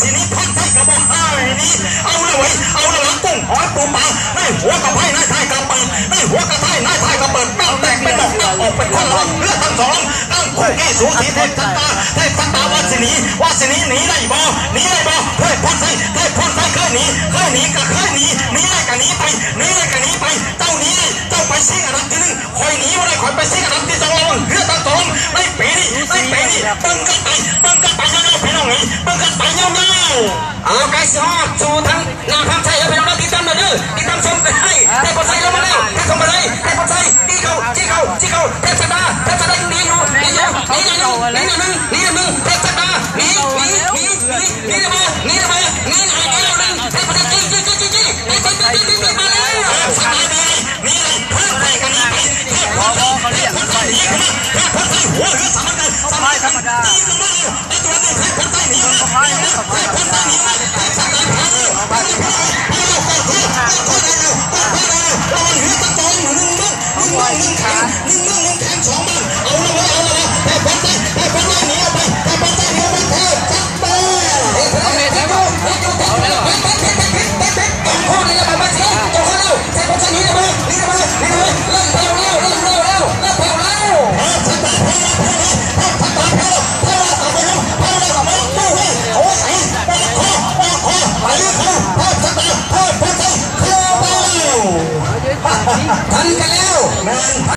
สินี้พันไทยกับบ่ห้านี้เอาเลยไว้เอาเลยหลังกุ้งหอยปูปลาในหัวกระไพ่นายไทยกับเปิดในหัวกระไพ่นายไทยกับเปิดแม่งแตกเป็นดอกออกเป็นคนละเลือดทั้งสองตั้งคู่กี้สูสีเทพทัตตาวัสินีหนีได้บ่เฮ้ยพ้นไทยเคยหนีกับเคยหนีได้กับหนีไปเจ้านี้เจ้าไปซิ่งอันดับที่หนึ่งคอยหนีมาได้คอยไปซิ่งอันดับที่สองเลือดทั้งสองได้เป๋นี่เบิ่งกันไปเงาพี่น้องนี่เบิ่งกันไปเงาเอาไก่สอดสู่ทั้งหน้าพังไทยแล้วพี่น้องติดตามเลยติดตามชมกันให้แต่พอไทยลงมาแล้วแต่ชมมาเลยแต่พอไทยจี้เขาเทพชดาหนีอยู่หนีหนึ่งเทพชดาหนีระเบิดหนีไหนแก้วหนึ่งเทพชดาจี้มาแล้วสบายดีนี่เลยเพิ่มไปกันนี้ไปเทพชดาหนีขึ้นมาเทพชดาหัวเรือสามกันจี้กันมาไอ้ตัวนี้เทพชดาหนีมาทันกันแล้ว